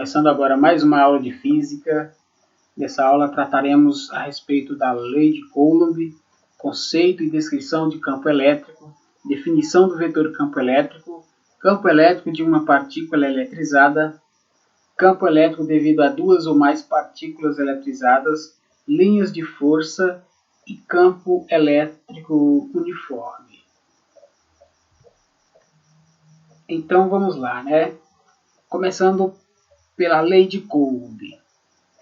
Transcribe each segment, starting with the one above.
Começando agora mais uma aula de física. Nessa aula trataremos a respeito da lei de Coulomb, conceito e descrição de campo elétrico, definição do vetor campo elétrico de uma partícula eletrizada, campo elétrico devido a duas ou mais partículas eletrizadas, linhas de força e campo elétrico uniforme. Então vamos lá, né? Começando pela lei de Coulomb.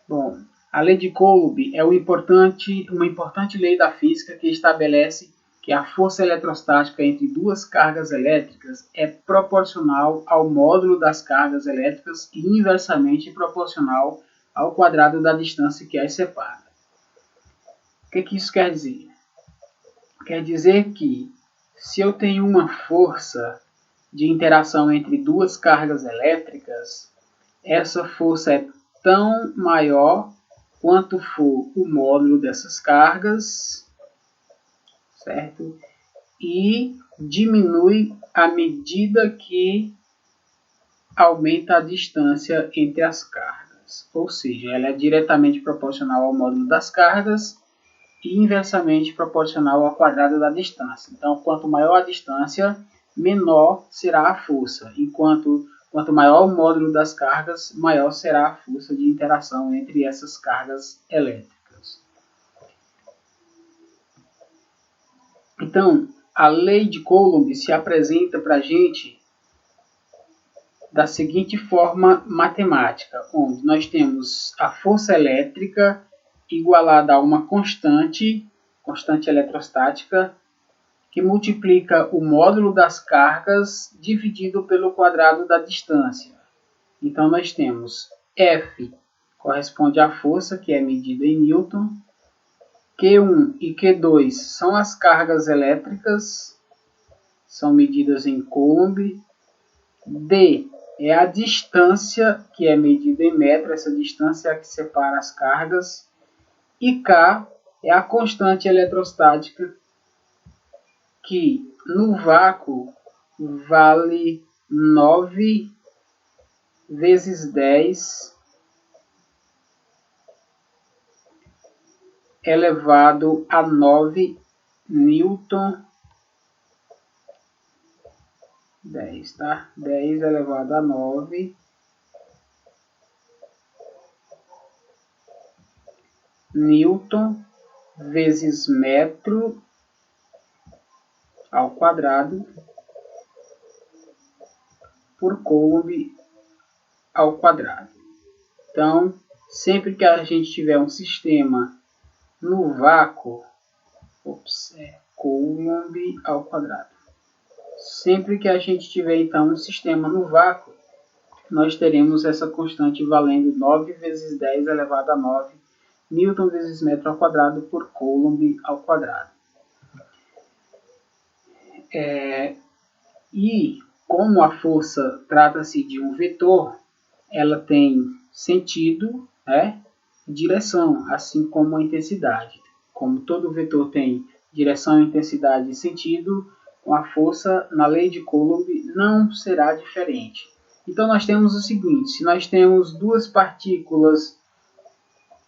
Bom, a lei de Coulomb é uma importante lei da física que estabelece que a força eletrostática entre duas cargas elétricas é proporcional ao módulo das cargas elétricas e inversamente proporcional ao quadrado da distância que as separa. O que isso quer dizer? Quer dizer que se eu tenho uma força de interação entre duas cargas elétricas, essa força é tão maior quanto for o módulo dessas cargas, certo? E diminui à medida que aumenta a distância entre as cargas. Ou seja, ela é diretamente proporcional ao módulo das cargas e inversamente proporcional ao quadrado da distância. Então, quanto maior a distância, menor será a força, enquanto quanto maior o módulo das cargas, maior será a força de interação entre essas cargas elétricas. Então, a lei de Coulomb se apresenta para a gente da seguinte forma matemática, onde nós temos a força elétrica igualada a uma constante eletrostática, que multiplica o módulo das cargas dividido pelo quadrado da distância. Então, nós temos F corresponde à força, que é medida em Newton. Q1 e Q2 são as cargas elétricas, são medidas em Coulomb. D é a distância, que é medida em metro, essa distância é a que separa as cargas. E K é a constante eletrostática, que no vácuo vale 9 vezes 10 elevado a 9 Newton. 10, tá? 10 elevado a 9 Newton vezes metro ao quadrado por Coulomb ao quadrado. Então, sempre que a gente tiver um sistema no vácuo, Coulomb ao quadrado. Sempre que a gente tiver então um sistema no vácuo, nós teremos essa constante valendo 9 vezes 10 elevado a 9 Newton vezes metro ao quadrado por Coulomb ao quadrado. E como a força trata-se de um vetor, ela tem sentido, direção, assim como a intensidade. Como todo vetor tem direção, intensidade e sentido, com a força, na lei de Coulomb, não será diferente. Então, nós temos o seguinte: se nós temos duas partículas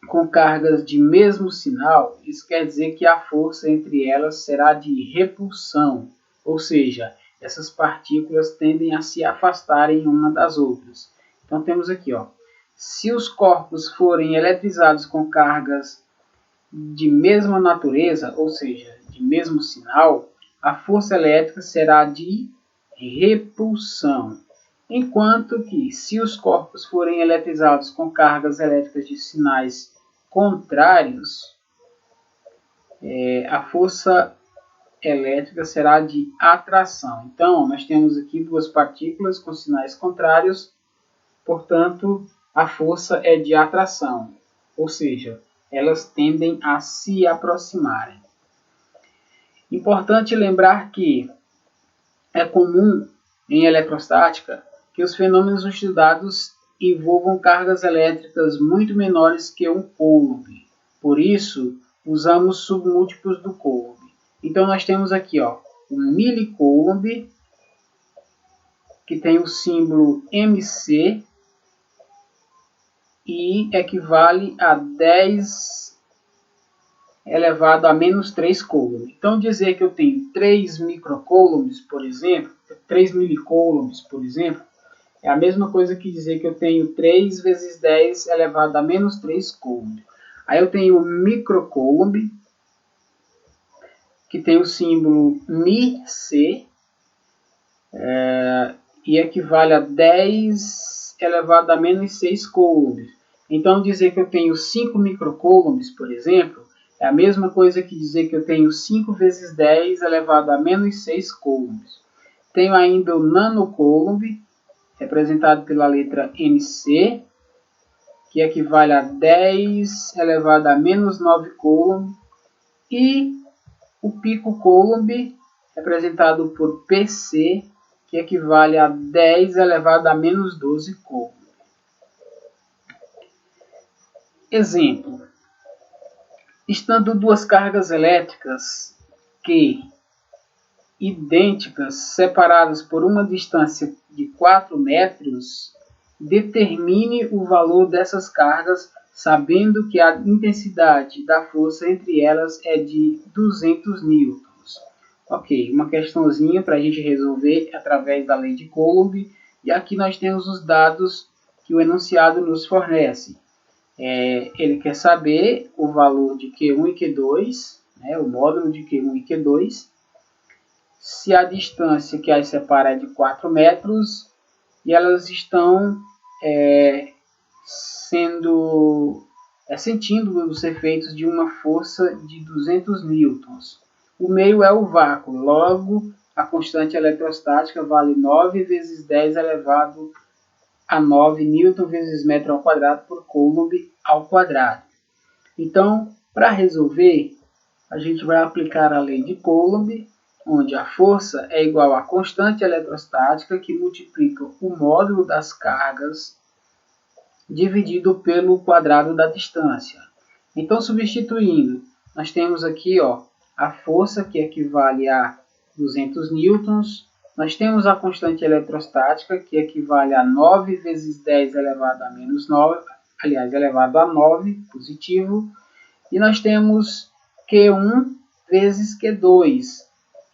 com cargas de mesmo sinal, isso quer dizer que a força entre elas será de repulsão, ou seja, essas partículas tendem a se afastarem uma das outras. Então temos aqui, se os corpos forem eletrizados com cargas de mesma natureza, ou seja, de mesmo sinal, a força elétrica será de repulsão. Enquanto que, se os corpos forem eletrizados com cargas elétricas de sinais contrários, a força elétrica será de atração. Então, nós temos aqui duas partículas com sinais contrários, portanto, a força é de atração, ou seja, elas tendem a se aproximarem. Importante lembrar que é comum em eletrostática que os fenômenos estudados envolvam cargas elétricas muito menores que um Coulomb. Por isso, usamos submúltiplos do Coulomb. Então, nós temos aqui o milicoulomb, que tem o símbolo MC, e equivale a 10 elevado a menos 3 coulombs. Então, dizer que eu tenho 3 microcoulombs, por exemplo, 3 milicoulombs, por exemplo, é a mesma coisa que dizer que eu tenho 3 vezes 10 elevado a menos 3 coulomb. Aí eu tenho o microcoulomb, que tem o símbolo μc, e equivale a 10 elevado a menos 6 coulombs. Então, dizer que eu tenho 5 microcoulombs, por exemplo, é a mesma coisa que dizer que eu tenho 5 vezes 10 elevado a menos 6 coulombs. Tenho ainda o nanocoulomb, representado pela letra NC, que equivale a 10 elevado a menos 9 coulomb, e o picocoulomb, representado por PC, que equivale a 10 elevado a menos 12 coulomb. Exemplo: estando duas cargas elétricas Q idênticas, separadas por uma distância de 4 metros, determine o valor dessas cargas, sabendo que a intensidade da força entre elas é de 200 newtons. Ok, uma questãozinha para a gente resolver através da lei de Coulomb, e aqui nós temos os dados que o enunciado nos fornece. Ele quer saber o valor de Q1 e Q2, o módulo de Q1 e Q2, se a distância que as separa é de 4 metros e elas estão sentindo os efeitos de uma força de 200 newtons. O meio é o vácuo, logo a constante eletrostática vale 9 vezes 10 elevado a 9 newton vezes metro ao quadrado por coulomb ao quadrado. Então, para resolver, a gente vai aplicar a lei de Coulomb, onde a força é igual à constante eletrostática que multiplica o módulo das cargas dividido pelo quadrado da distância. Então, substituindo, nós temos aqui a força que equivale a 200 newtons, nós temos a constante eletrostática que equivale a 9 vezes 10 elevado a menos 9, aliás, elevado a 9, positivo, e nós temos Q1 vezes Q2,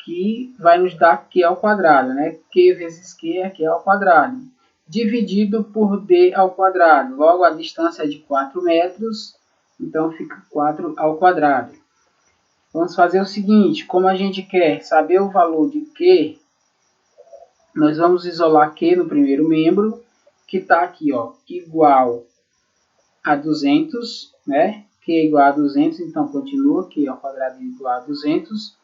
que vai nos dar Q ao quadrado, né? Q vezes Q é Q ao quadrado, dividido por D ao quadrado. Logo, a distância é de 4 metros, então fica 4 ao quadrado. Vamos fazer o seguinte: como a gente quer saber o valor de Q, nós vamos isolar Q no primeiro membro, que está aqui, igual a 200, né? Q é igual a 200, então continua, Q ao quadrado é igual a 200.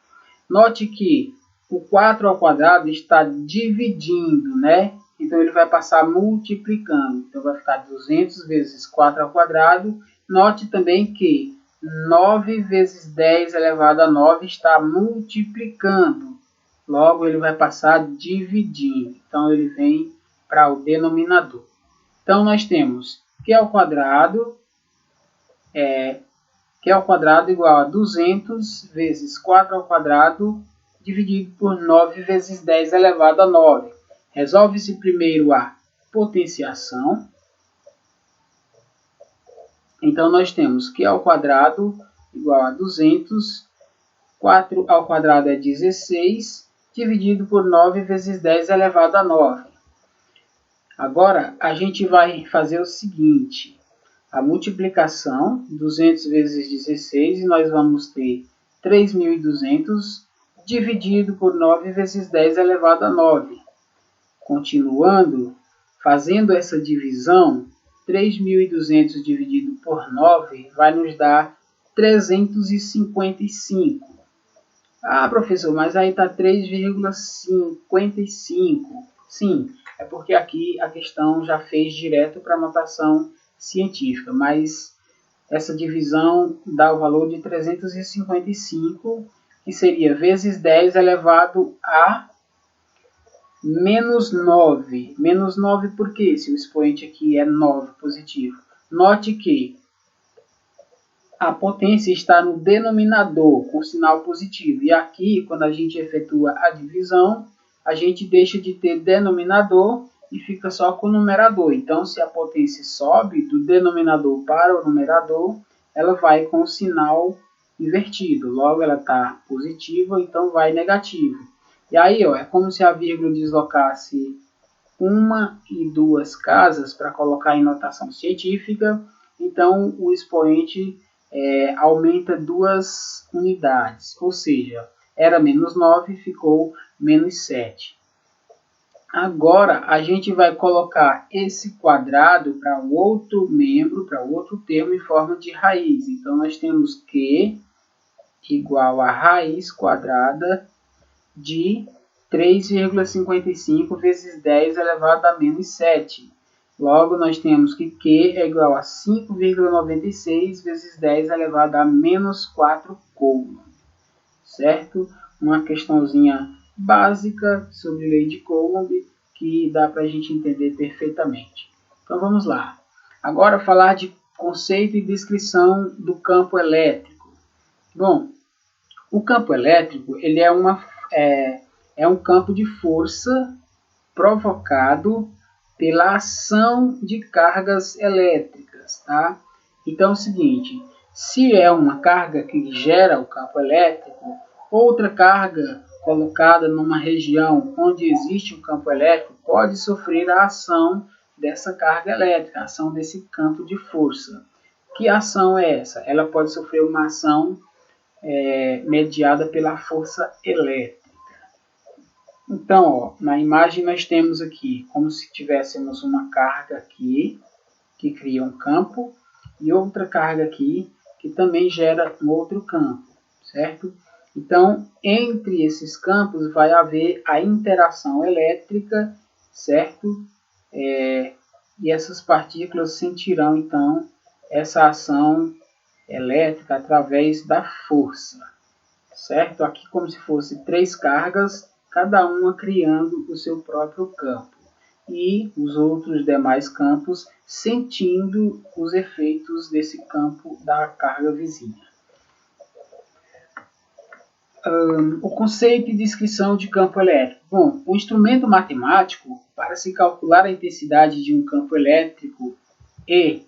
Note que o 4 ao quadrado está dividindo, né? Então ele vai passar multiplicando. Então vai ficar 200 vezes 4 ao quadrado. Note também que 9 vezes 10 elevado a 9 está multiplicando. Logo ele vai passar dividindo. Então ele vem para o denominador. Então nós temos Q ao quadrado igual a 200 vezes 4 ao quadrado dividido por 9 vezes 10 elevado a 9. Resolve-se primeiro a potenciação. Então nós temos Q ao quadrado igual a 200, 4 ao quadrado é 16, dividido por 9 vezes 10 elevado a 9. Agora a gente vai fazer o seguinte: a multiplicação, 200 vezes 16, e nós vamos ter 3.200 dividido por 9 vezes 10 elevado a 9. Continuando, fazendo essa divisão, 3.200 dividido por 9 vai nos dar 355. Ah, professor, mas aí está 3,55. Sim, é porque aqui a questão já fez direto para a notação científica, mas essa divisão dá o valor de 355, que seria vezes 10 elevado a menos 9. Menos 9 por quê? Se o expoente aqui é 9 positivo. Note que a potência está no denominador, com sinal positivo. E aqui, quando a gente efetua a divisão, a gente deixa de ter denominador e fica só com o numerador. Então, se a potência sobe do denominador para o numerador, ela vai com o sinal invertido. Logo, ela está positiva, então vai negativo. E aí, ó, é como se a vírgula deslocasse uma e duas casas para colocar em notação científica. Então, o expoente aumenta 2 unidades, ou seja, era menos 9, ficou menos 7. Agora, a gente vai colocar esse quadrado para o outro membro, para o outro termo em forma de raiz. Então, nós temos Q igual a raiz quadrada de 3,55 vezes 10 elevado a menos 7. Logo, nós temos que Q é igual a 5,96 vezes 10 elevado a menos 4 coulomb. Certo? Uma questãozinha básica sobre lei de Coulomb que dá para a gente entender perfeitamente. Então vamos lá. Agora falar de conceito e descrição do campo elétrico. Bom, o campo elétrico ele é um campo de força provocado pela ação de cargas elétricas, tá? Então é o seguinte, se é uma carga que gera o campo elétrico, outra carga colocada numa região onde existe um campo elétrico pode sofrer a ação dessa carga elétrica, a ação desse campo de força. Que ação é essa? Ela pode sofrer uma ação mediada pela força elétrica. Então, ó, na imagem nós temos aqui como se tivéssemos uma carga aqui que cria um campo e outra carga aqui que também gera um outro campo, certo? Então, entre esses campos vai haver a interação elétrica, certo? E essas partículas sentirão, então, essa ação elétrica através da força, certo? Aqui como se fosse 3 cargas, cada uma criando o seu próprio campo. E os outros demais campos sentindo os efeitos desse campo da carga vizinha. O conceito e descrição de campo elétrico. Bom, o instrumento matemático para se calcular a intensidade de um campo elétrico E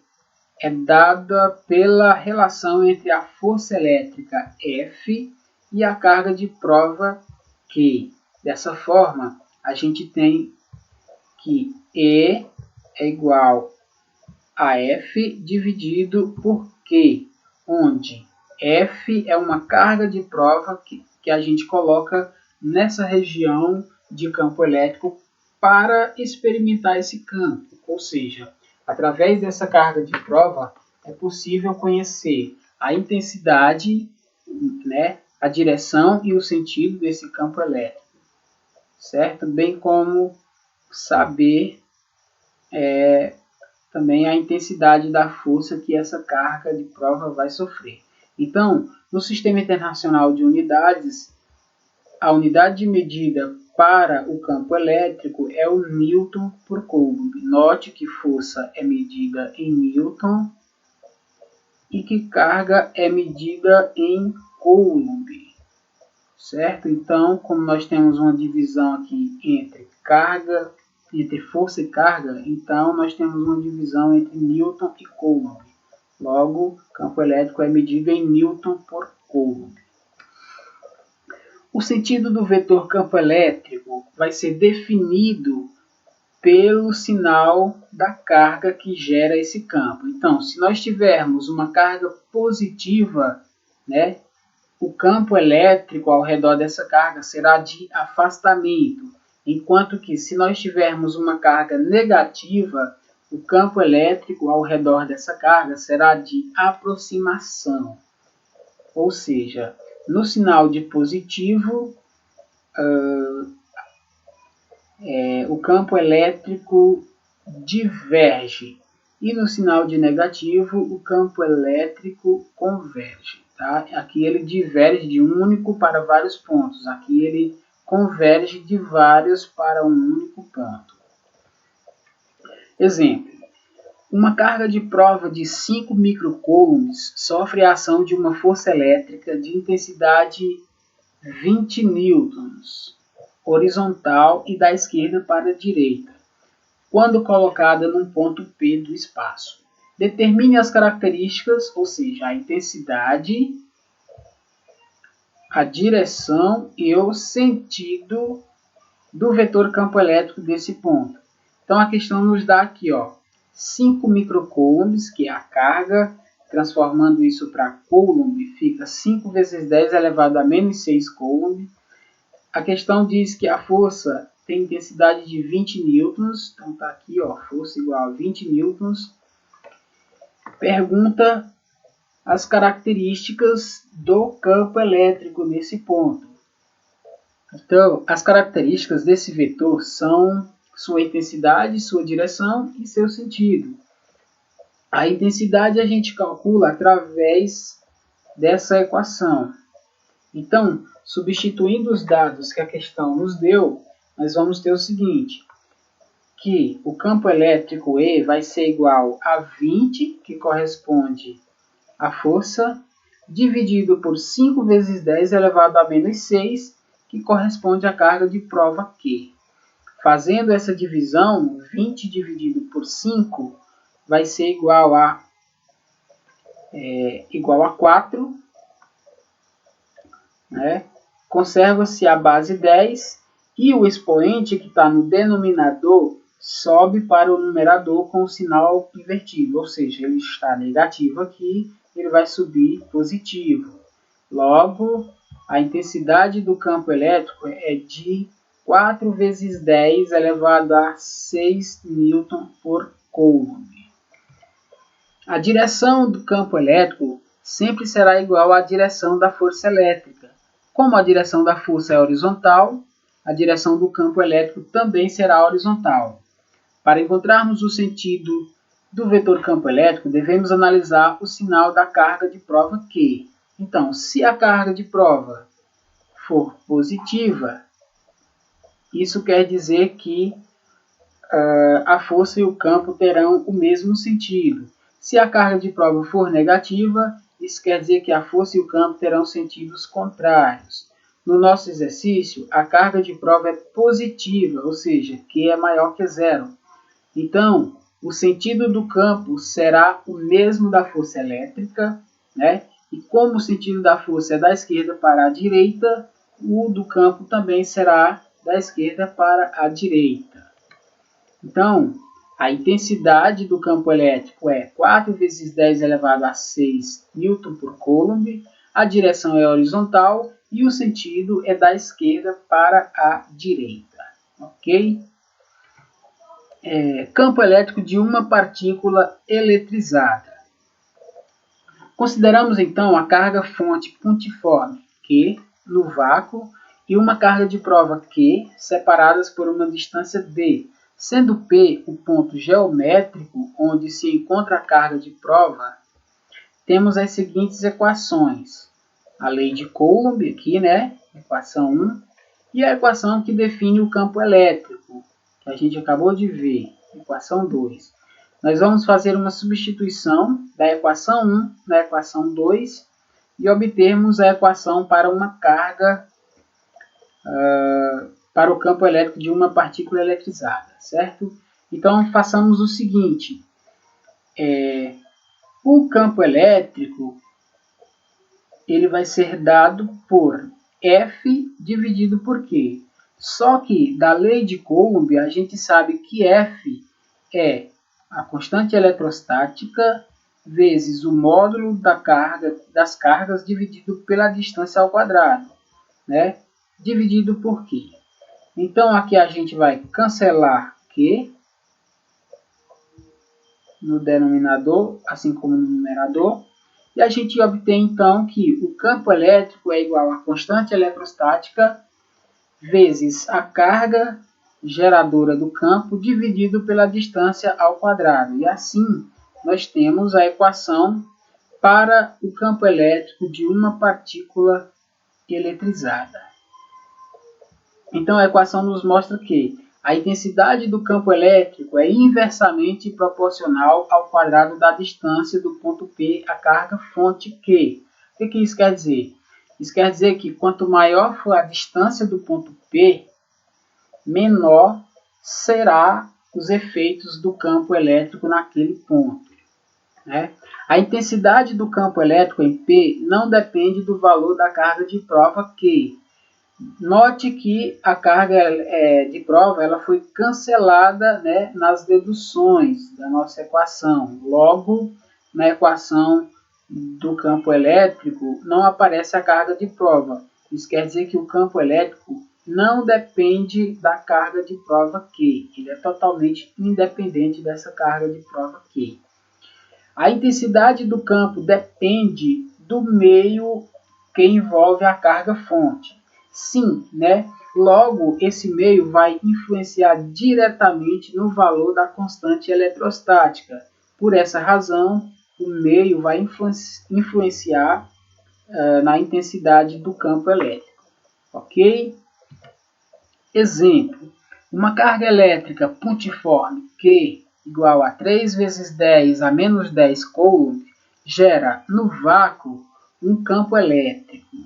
é dada pela relação entre a força elétrica F e a carga de prova Q. Dessa forma, a gente tem que E é igual a F dividido por Q, onde F é uma carga de prova que a gente coloca nessa região de campo elétrico para experimentar esse campo. Ou seja, através dessa carga de prova é possível conhecer a intensidade, né, a direção e o sentido desse campo elétrico, certo? Bem como saber também a intensidade da força que essa carga de prova vai sofrer. Então, no Sistema Internacional de Unidades, a unidade de medida para o campo elétrico é o Newton por Coulomb. Note que força é medida em Newton e que carga é medida em Coulomb, certo? Então, como nós temos uma divisão aqui entre força e carga, então nós temos uma divisão entre Newton e Coulomb. Logo, campo elétrico é medido em Newton por Coulomb. O sentido do vetor campo elétrico vai ser definido pelo sinal da carga que gera esse campo. Então, se nós tivermos uma carga positiva, né, o campo elétrico ao redor dessa carga será de afastamento, enquanto que se nós tivermos uma carga negativa, o campo elétrico ao redor dessa carga será de aproximação. Ou seja, no sinal de positivo, o campo elétrico diverge. E no sinal de negativo, o campo elétrico converge. Tá? Aqui ele diverge de um único para vários pontos. Aqui ele converge de vários para um único ponto. Exemplo. Uma carga de prova de 5 microcoulombs sofre a ação de uma força elétrica de intensidade 20 newtons, horizontal e da esquerda para a direita. quando colocada num ponto P do espaço. Determine as características, ou seja, a intensidade, a direção e o sentido do vetor campo elétrico desse ponto. Então a questão nos dá aqui, ó, 5 microcoulombs, que é a carga, transformando isso para coulomb, fica 5 vezes 10 elevado a menos 6 coulomb. A questão diz que a força tem intensidade de 20 newtons, então está aqui, ó, força igual a 20 newtons. Pergunta as características do campo elétrico nesse ponto. Então, as características desse vetor são sua intensidade, sua direção e seu sentido. A intensidade a gente calcula através dessa equação. Então, substituindo os dados que a questão nos deu, nós vamos ter o seguinte, que o campo elétrico E vai ser igual a 20, que corresponde à força, dividido por 5 vezes 10 elevado a menos 6, que corresponde à carga de prova Q. Fazendo essa divisão, 20 dividido por 5 vai ser igual a 4, né? Conserva-se a base 10 e o expoente que está no denominador sobe para o numerador com o sinal invertido, ou seja, ele está negativo aqui, ele vai subir positivo. Logo, a intensidade do campo elétrico é de 4 vezes 10 elevado a 6 newton por coulomb. A direção do campo elétrico sempre será igual à direção da força elétrica. Como a direção da força é horizontal, a direção do campo elétrico também será horizontal. Para encontrarmos o sentido do vetor campo elétrico, devemos analisar o sinal da carga de prova Q. Então, se a carga de prova for positiva, isso quer dizer que a força e o campo terão o mesmo sentido. Se a carga de prova for negativa, isso quer dizer que a força e o campo terão sentidos contrários. No nosso exercício, a carga de prova é positiva, ou seja, Q é maior que zero. Então, o sentido do campo será o mesmo da força elétrica, né? E como o sentido da força é da esquerda para a direita, o do campo também será da esquerda para a direita. Então, a intensidade do campo elétrico é 4 vezes 10 elevado a 6 newton por coulomb, a direção é horizontal e o sentido é da esquerda para a direita. Ok? Campo elétrico de uma partícula eletrizada. Consideramos então a carga fonte pontiforme Q no vácuo e uma carga de prova Q separadas por uma distância d, sendo P o ponto geométrico onde se encontra a carga de prova. Temos as seguintes equações: a lei de Coulomb aqui, né? Equação 1, e a equação que define o campo elétrico, que a gente acabou de ver, equação 2. Nós vamos fazer uma substituição da equação 1 na equação 2 e obtermos a equação para uma carga, para o campo elétrico de uma partícula eletrizada, certo? Então, façamos o seguinte. O campo elétrico ele vai ser dado por F dividido por Q. Só que da lei de Coulomb a gente sabe que F é a constante eletrostática vezes o módulo das cargas dividido pela distância ao quadrado, né? Dividido por Q. Então aqui a gente vai cancelar Q no denominador, assim como no numerador. E a gente obtém então que o campo elétrico é igual a constante eletrostática vezes a carga geradora do campo dividido pela distância ao quadrado. E assim nós temos a equação para o campo elétrico de uma partícula eletrizada. Então a equação nos mostra que a intensidade do campo elétrico é inversamente proporcional ao quadrado da distância do ponto P à carga fonte Q. O que isso quer dizer? Isso quer dizer que quanto maior for a distância do ponto P, menor será os efeitos do campo elétrico naquele ponto, né? A intensidade do campo elétrico em P não depende do valor da carga de prova Q. Note que a carga de prova ela foi cancelada, né, nas deduções da nossa equação. Logo, na equação do campo elétrico não aparece a carga de prova. Isso quer dizer que o campo elétrico não depende da carga de prova Q. Ele é totalmente independente dessa carga de prova Q. A intensidade do campo depende do meio que envolve a carga fonte. Sim, né? Logo, esse meio vai influenciar diretamente no valor da constante eletrostática. Por essa razão, o meio vai influenciar na intensidade do campo elétrico. Ok? Exemplo. Uma carga elétrica pontiforme Q igual a 3 vezes 10 a menos 10 coulomb gera, no vácuo, um campo elétrico.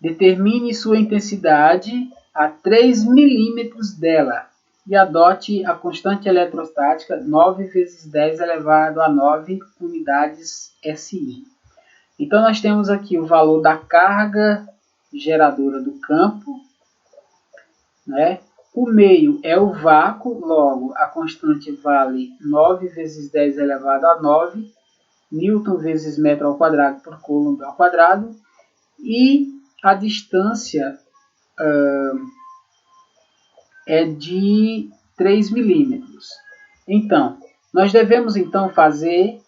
Determine sua intensidade a 3 milímetros dela e adote a constante eletrostática 9 vezes 10 elevado a 9 unidades SI. Então, nós temos aqui o valor da carga geradora do campo, né? O meio é o vácuo, logo a constante vale 9 vezes 10 elevado a 9, Newton vezes metro ao quadrado por coulomb ao quadrado, e a distância é de 3 milímetros. Então, nós devemos então fazer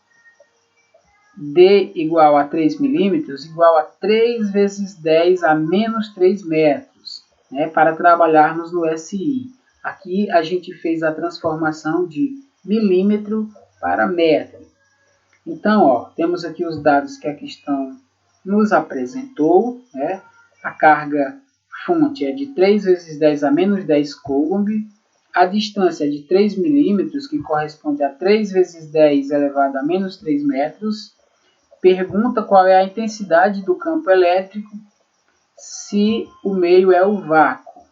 D igual a 3 milímetros igual a 3 vezes 10 a menos 3 metros, né, para trabalharmos no SI. Aqui a gente fez a transformação de milímetro para metro. Então, ó, temos aqui os dados que a questão nos apresentou, né? A carga fonte é de 3 vezes 10 a menos 10 coulomb, a distância é de 3 milímetros, que corresponde a 3 vezes 10 elevado a menos 3 metros. Pergunta qual é a intensidade do campo elétrico se o meio é o vácuo.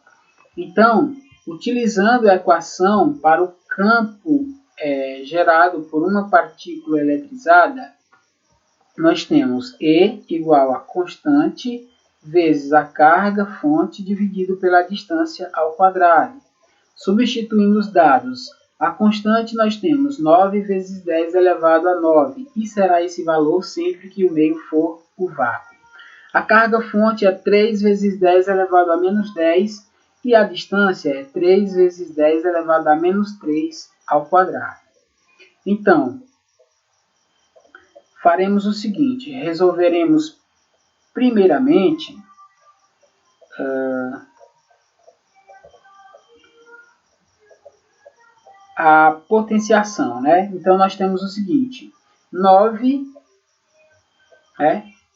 Então, utilizando a equação para o campo gerado por uma partícula eletrizada, nós temos E igual a constante vezes a carga fonte dividido pela distância ao quadrado. Substituindo os dados, a constante nós temos 9 vezes 10 elevado a 9, e será esse valor sempre que o meio for o vácuo. A carga fonte é 3 vezes 10 elevado a menos 10, e a distância é 3 vezes 10 elevado a menos 3 ao quadrado. Então, faremos o seguinte, resolveremos primeiramente a potenciação, né? Então, nós temos o seguinte, 9,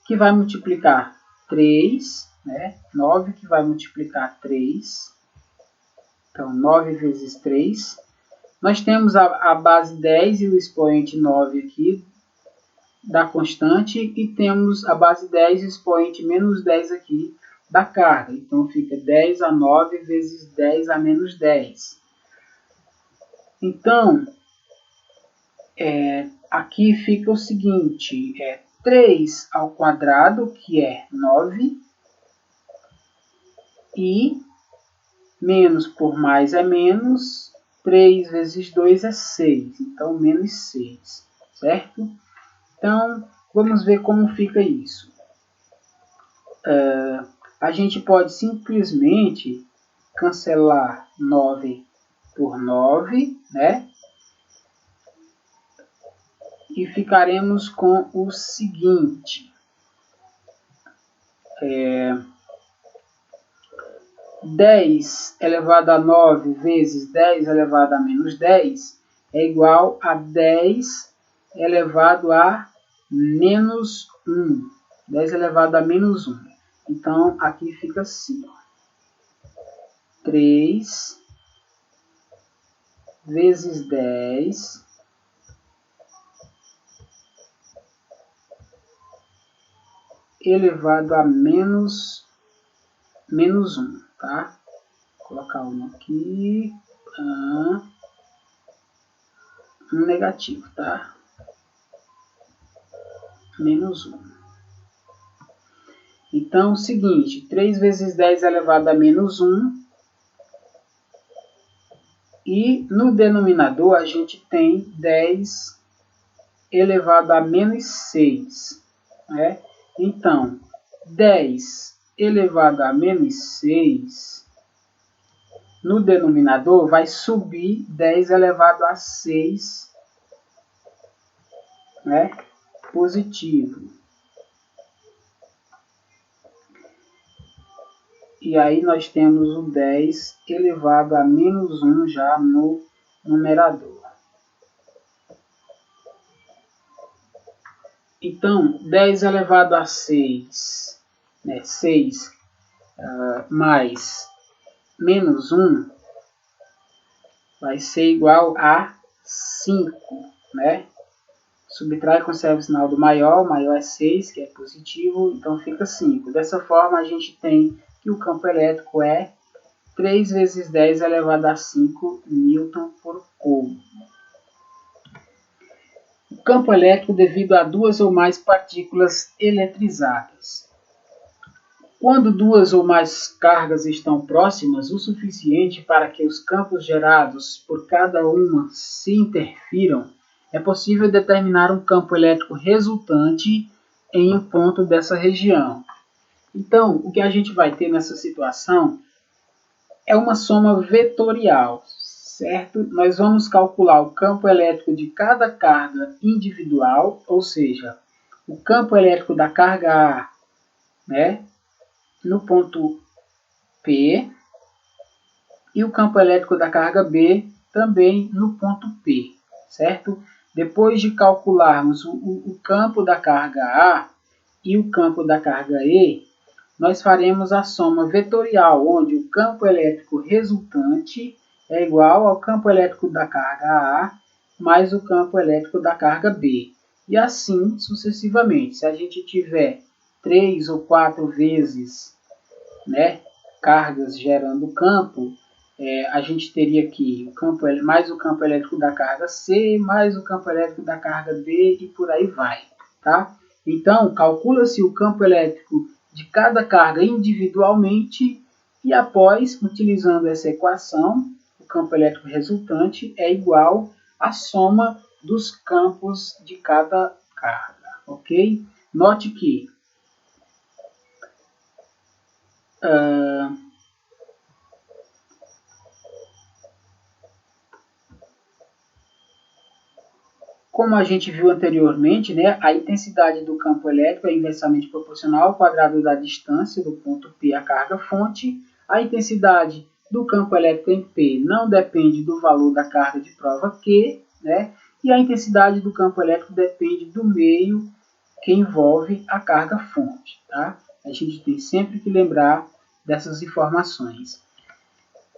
que vai multiplicar 3, né? 9 que vai multiplicar 3, então 9 vezes 3. Nós temos a base 10 e o expoente 9 aqui da constante, e temos a base 10 e o expoente menos 10 aqui da carga. Então, fica 10 a 9 vezes 10 a menos 10. Então, aqui fica o seguinte, 3 ao quadrado, que é 9, e menos por mais é menos, 3 vezes 2 é 6, então menos 6, certo? Então, vamos ver como fica isso. A gente pode simplesmente cancelar 9 por 9, né? E ficaremos com o seguinte. 10 elevado a 9 vezes 10 elevado a menos 10 é igual a 10 elevado a menos 1. 10 elevado a menos 1. Então, aqui fica assim. 3 vezes 10 elevado a menos 1, tá? Vou colocar um aqui. um negativo, tá? Menos 1. Então, é o seguinte, 3 vezes 10 elevado a menos 1. E no denominador a gente tem 10 elevado a menos 6. Né? Então, 10 elevado a menos 6, no denominador vai subir 10 elevado a 6, né? Positivo. E aí nós temos o 10 elevado a menos 1 já no numerador. Então, 10 elevado a 6, né? 6 mais menos 1 vai ser igual a 5, né? Subtrai e conserva o sinal do maior, o maior é 6, que é positivo, então fica 5. Dessa forma, a gente tem que o campo elétrico é 3 vezes 10 elevado a 5 newton por coulo. O campo elétrico devido a duas ou mais partículas eletrizadas. Quando duas ou mais cargas estão próximas o suficiente para que os campos gerados por cada uma se interfiram, é possível determinar um campo elétrico resultante em um ponto dessa região. Então, o que a gente vai ter nessa situação é uma soma vetorial, certo? Nós vamos calcular o campo elétrico de cada carga individual, ou seja, o campo elétrico da carga A, né, no ponto P, e o campo elétrico da carga B também no ponto P, certo? Depois de calcularmos o campo da carga A e o campo da carga E, nós faremos a soma vetorial, onde o campo elétrico resultante é igual ao campo elétrico da carga A mais o campo elétrico da carga B. E assim sucessivamente. Se a gente tiver 3 ou 4 vezes, né, cargas gerando campo, a gente teria aqui mais o campo elétrico da carga C, mais o campo elétrico da carga D e por aí vai. Tá? Então, calcula-se o campo elétrico de cada carga individualmente e após, utilizando essa equação, o campo elétrico resultante é igual à soma dos campos de cada carga. Ok? Note que como a gente viu anteriormente, né, a intensidade do campo elétrico é inversamente proporcional ao quadrado da distância do ponto P à carga-fonte. A intensidade do campo elétrico em P não depende do valor da carga de prova Q, né, e a intensidade do campo elétrico depende do meio que envolve a carga-fonte. Tá? A gente tem sempre que lembrar dessas informações.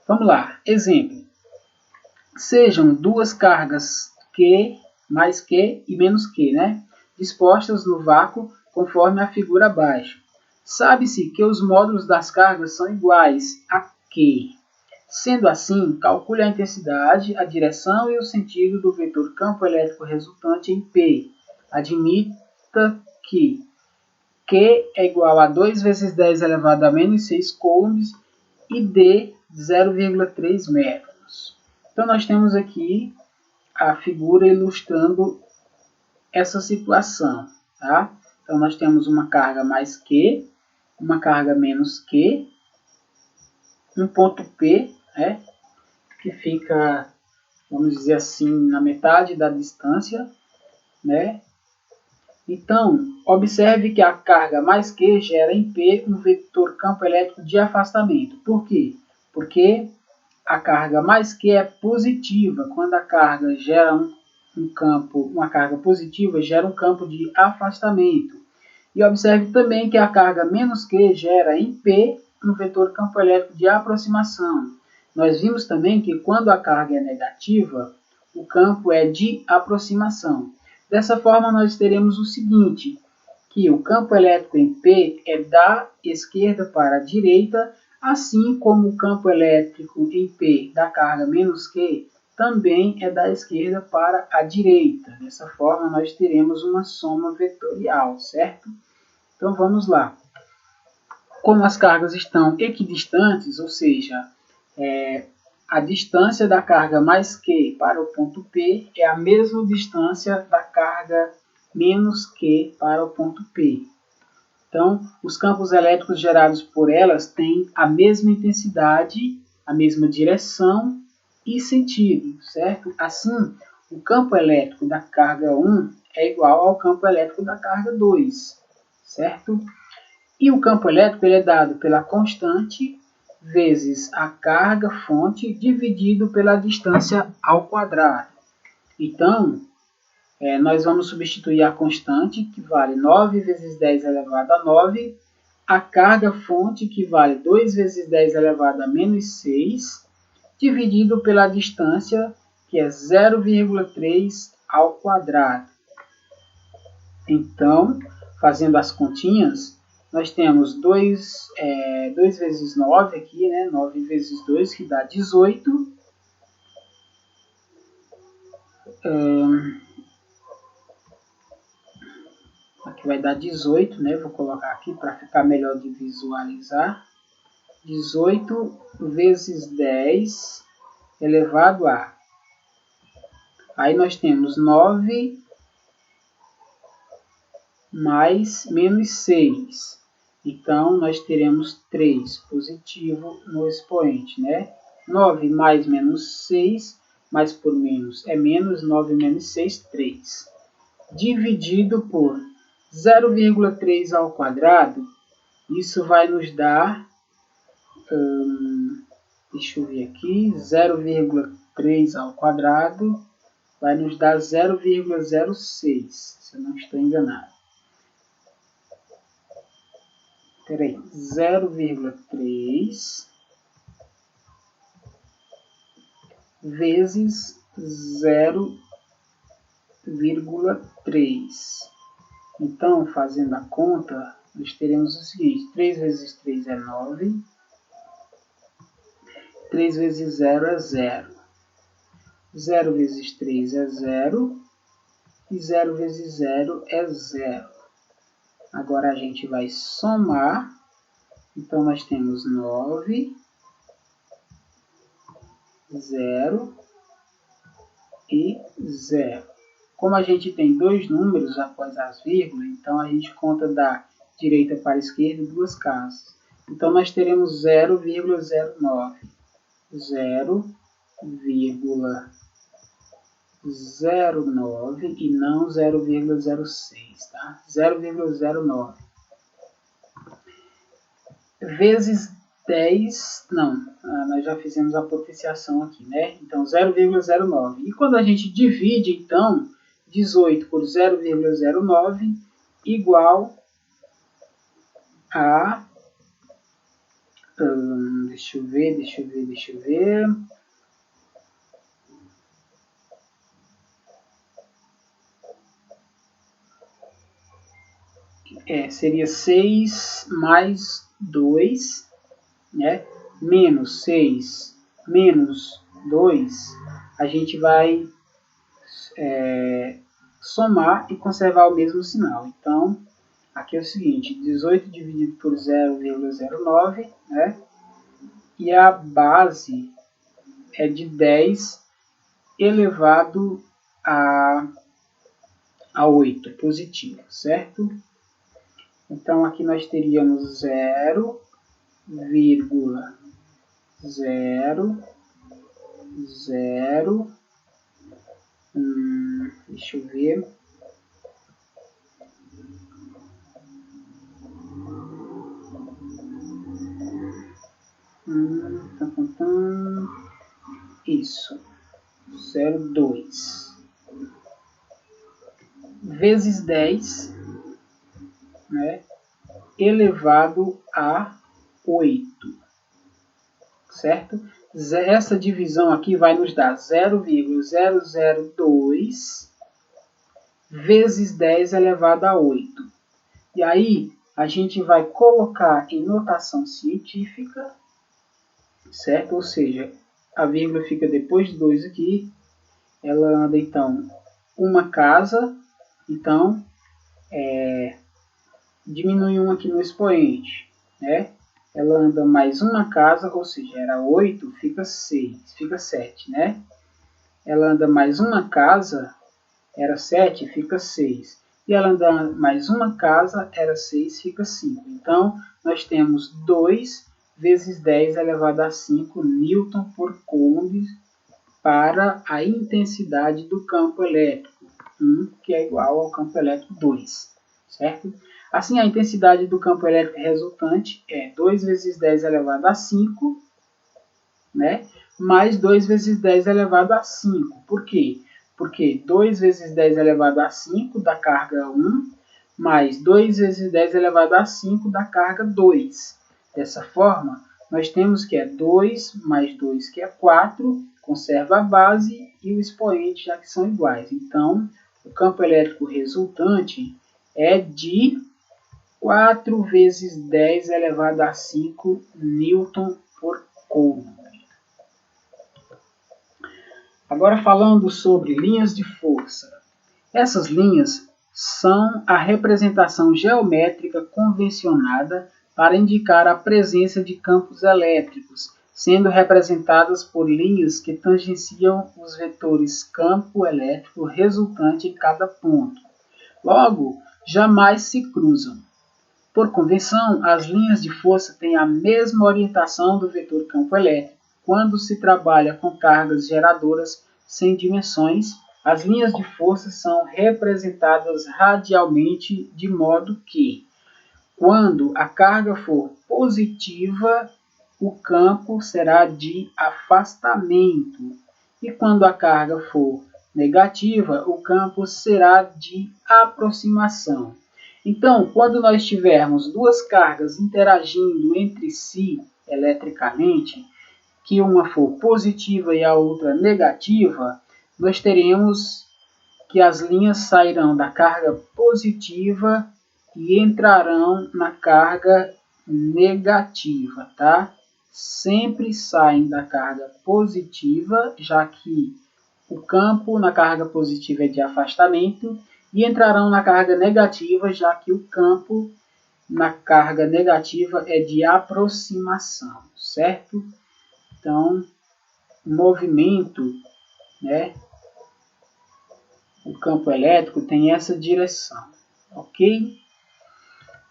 Vamos lá, exemplo. Sejam duas cargas Q mais Q e menos Q, né? Dispostas no vácuo conforme a figura abaixo. Sabe-se que os módulos das cargas são iguais a Q. Sendo assim, calcule a intensidade, a direção e o sentido do vetor campo elétrico resultante em P. Admita que Q é igual a 2 vezes 10 elevado a menos 6 coulombs e D 0,3 metros. Então, nós temos aqui a figura ilustrando essa situação. Tá? Então, nós temos uma carga mais Q, uma carga menos Q, um ponto P, né, que fica, vamos dizer assim, na metade da distância. Né? Então, observe que a carga mais Q gera em P um vetor campo elétrico de afastamento. Por quê? Porque a carga mais Q é positiva. Quando a carga gera uma carga positiva, gera um campo de afastamento. E observe também que a carga menos Q gera em P um vetor campo elétrico de aproximação. Nós vimos também que quando a carga é negativa, o campo é de aproximação. Dessa forma, nós teremos o seguinte, que o campo elétrico em P é da esquerda para a direita, assim como o campo elétrico em P da carga menos Q também é da esquerda para a direita. Dessa forma, nós teremos uma soma vetorial, certo? Então, vamos lá. Como as cargas estão equidistantes, ou seja, a distância da carga mais Q para o ponto P é a mesma distância da carga menos Q para o ponto P. Então, os campos elétricos gerados por elas têm a mesma intensidade, a mesma direção e sentido, certo? Assim, o campo elétrico da carga 1 é igual ao campo elétrico da carga 2, certo? E o campo elétrico ele é dado pela constante vezes a carga fonte dividido pela distância ao quadrado. Então, nós vamos substituir a constante, que vale 9 vezes 10 elevado a 9, a carga fonte, que vale 2 vezes 10 elevado a menos 6, dividido pela distância, que é 0,3 ao quadrado. Então, fazendo as continhas, nós temos 2 vezes 9 aqui, né? 9 vezes 2, que dá 18. Aqui vai dar 18, né? Vou colocar aqui para ficar melhor de visualizar. 18 vezes 10 elevado a... Aí nós temos 9 mais menos 6. Então, nós teremos 3 positivo no expoente, né? 9 mais menos 6, mais por menos é menos, 9 menos 6, 3. Dividido por 0,3 ao quadrado, isso vai nos dar, deixa eu ver aqui, 0,3 ao quadrado vai nos dar 0,06, se eu não estou enganado. Peraí, 0,3 vezes 0,3. Então, fazendo a conta, nós teremos o seguinte: 3 vezes 3 é 9, 3 vezes 0 é 0, 0 vezes 3 é 0, e 0 vezes 0 é 0. Agora a gente vai somar, então nós temos 9, 0 e 0. Como a gente tem dois números após as vírgulas, então a gente conta da direita para a esquerda duas casas. Então nós teremos 0,09, 0,09 e não 0,06, tá? 0,09 vezes 10, não, nós já fizemos a potenciação aqui, né? Então 0,09. E quando a gente divide, então, 18 por 0,09 igual a... deixa eu ver. Seria 6 mais 2, né? Menos 6 menos 2, a gente vai somar e conservar o mesmo sinal. Então, aqui é o seguinte: 18 dividido por 0,09, né? E a base é de 10 elevado a 8, positivo, certo? Então, aqui nós teríamos 0,0, deixa eu ver, isso, 0,2 vezes 10, né, elevado a 8, certo? Essa divisão aqui vai nos dar 0,002 vezes 10 elevado a 8. E aí, a gente vai colocar em notação científica, certo? Ou seja, a vírgula fica depois de 2 aqui. Ela anda, então, uma casa. Então, diminui 1 aqui no expoente, né? Ela anda mais uma casa, ou seja, era 8, fica 6, fica 7, né? Ela anda mais uma casa, era 7, fica 6. E ela anda mais uma casa, era 6, fica 5. Então, nós temos 2 vezes 10 elevado a 5 Newton por Coulomb para a intensidade do campo elétrico, 1, que é igual ao campo elétrico 2, certo? Assim, a intensidade do campo elétrico resultante é 2 vezes 10 elevado a 5, né? Mais 2 vezes 10 elevado a 5. Por quê? Porque 2 vezes 10 elevado a 5 dá carga 1, mais 2 vezes 10 elevado a 5 dá carga 2. Dessa forma, nós temos que é 2 mais 2, que é 4, conserva a base e o expoente, já que são iguais. Então, o campo elétrico resultante é de 4 vezes 10 elevado a 5 Newton por Coulomb. Agora falando sobre linhas de força. Essas linhas são a representação geométrica convencionada para indicar a presença de campos elétricos, sendo representadas por linhas que tangenciam os vetores campo elétrico resultante em cada ponto. Logo, jamais se cruzam. Por convenção, as linhas de força têm a mesma orientação do vetor campo elétrico. Quando se trabalha com cargas geradoras sem dimensões, as linhas de força são representadas radialmente, de modo que, quando a carga for positiva, o campo será de afastamento, e quando a carga for negativa, o campo será de aproximação. Então, quando nós tivermos duas cargas interagindo entre si eletricamente, que uma for positiva e a outra negativa, nós teremos que as linhas sairão da carga positiva e entrarão na carga negativa, tá? Sempre saem da carga positiva, já que o campo na carga positiva é de afastamento, e entrarão na carga negativa, já que o campo na carga negativa é de aproximação, certo? Então, o movimento, né, o campo elétrico tem essa direção, ok?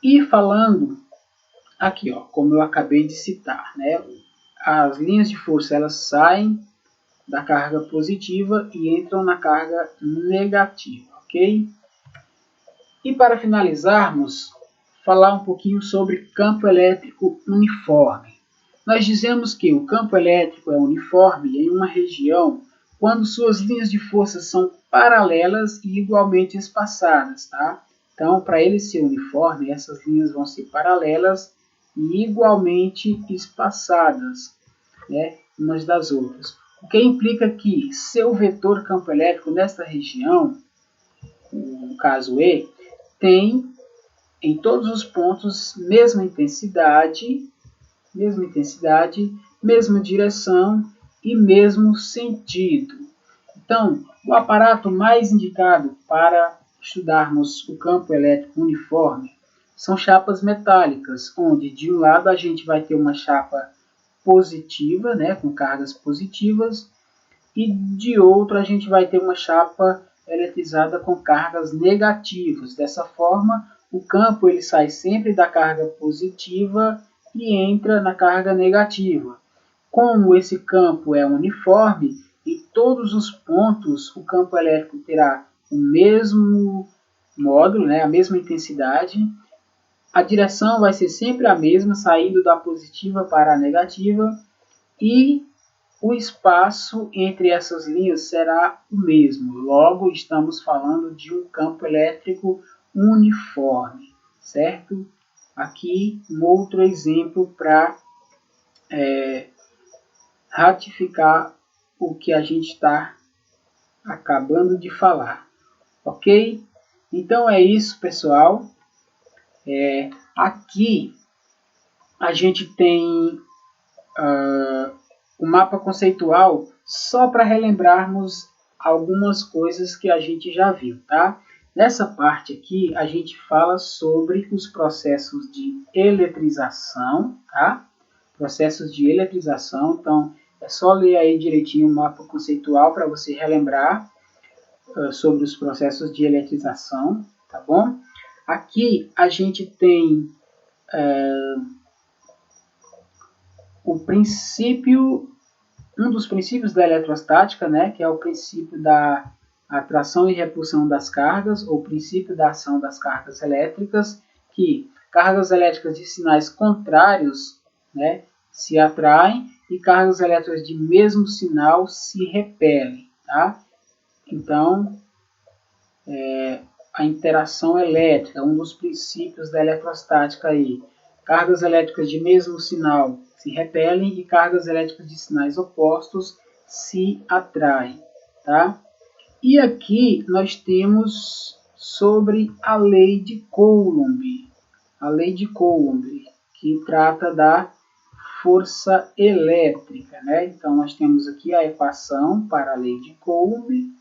E falando aqui, ó, como eu acabei de citar, né, as linhas de força elas saem da carga positiva e entram na carga negativa, ok? E para finalizarmos, falar um pouquinho sobre campo elétrico uniforme. Nós dizemos que o campo elétrico é uniforme em uma região quando suas linhas de força são paralelas e igualmente espaçadas, tá? Então, para ele ser uniforme, essas linhas vão ser paralelas e igualmente espaçadas, né, umas das outras. O que implica que seu vetor campo elétrico nesta região, no caso E, tem em todos os pontos mesma intensidade, mesma direção e mesmo sentido. Então, o aparato mais indicado para estudarmos o campo elétrico uniforme são chapas metálicas, onde de um lado a gente vai ter uma chapa positiva, né, com cargas positivas, e de outro a gente vai ter uma chapa eletrizada com cargas negativas. Dessa forma, o campo ele sai sempre da carga positiva e entra na carga negativa. Como esse campo é uniforme, em todos os pontos o campo elétrico terá o mesmo módulo, né, a mesma intensidade. A direção vai ser sempre a mesma, saindo da positiva para a negativa, e o espaço entre essas linhas será o mesmo. Logo, estamos falando de um campo elétrico uniforme, certo? Aqui um outro exemplo para ratificar o que a gente está acabando de falar, ok? Então é isso, pessoal. Aqui a gente tem o mapa conceitual só para relembrarmos algumas coisas que a gente já viu, tá? Nessa parte aqui, a gente fala sobre os processos de eletrização, tá? Processos de eletrização, então é só ler aí direitinho o mapa conceitual para você relembrar sobre os processos de eletrização, tá bom? Aqui a gente tem o princípio, um dos princípios da eletrostática, né, que é o princípio da atração e repulsão das cargas, ou princípio da ação das cargas elétricas, que cargas elétricas de sinais contrários, né, se atraem e cargas elétricas de mesmo sinal se repelem, tá? Então, a interação elétrica, um dos princípios da eletrostática aí. Cargas elétricas de mesmo sinal se repelem e cargas elétricas de sinais opostos se atraem, tá? E aqui nós temos sobre a lei de Coulomb. A lei de Coulomb, que trata da força elétrica, né? Então nós temos aqui a equação para a lei de Coulomb.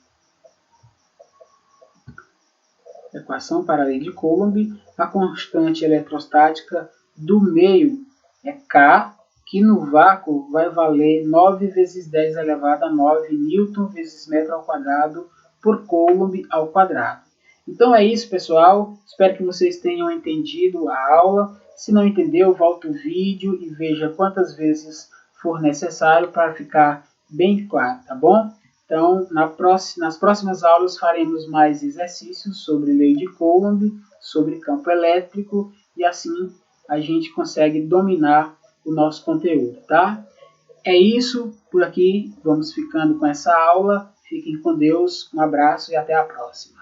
Equação para a lei de Coulomb, a constante eletrostática do meio é K, que no vácuo vai valer 9 vezes 10 elevado a 9 newton vezes metro ao quadrado por Coulomb ao quadrado. Então é isso, pessoal. Espero que vocês tenham entendido a aula. Se não entendeu, volta o vídeo e veja quantas vezes for necessário para ficar bem claro, tá bom? Então, nas próximas aulas faremos mais exercícios sobre lei de Coulomb, sobre campo elétrico e assim a gente consegue dominar o nosso conteúdo, tá? É isso por aqui, vamos ficando com essa aula. Fiquem com Deus, um abraço e até a próxima.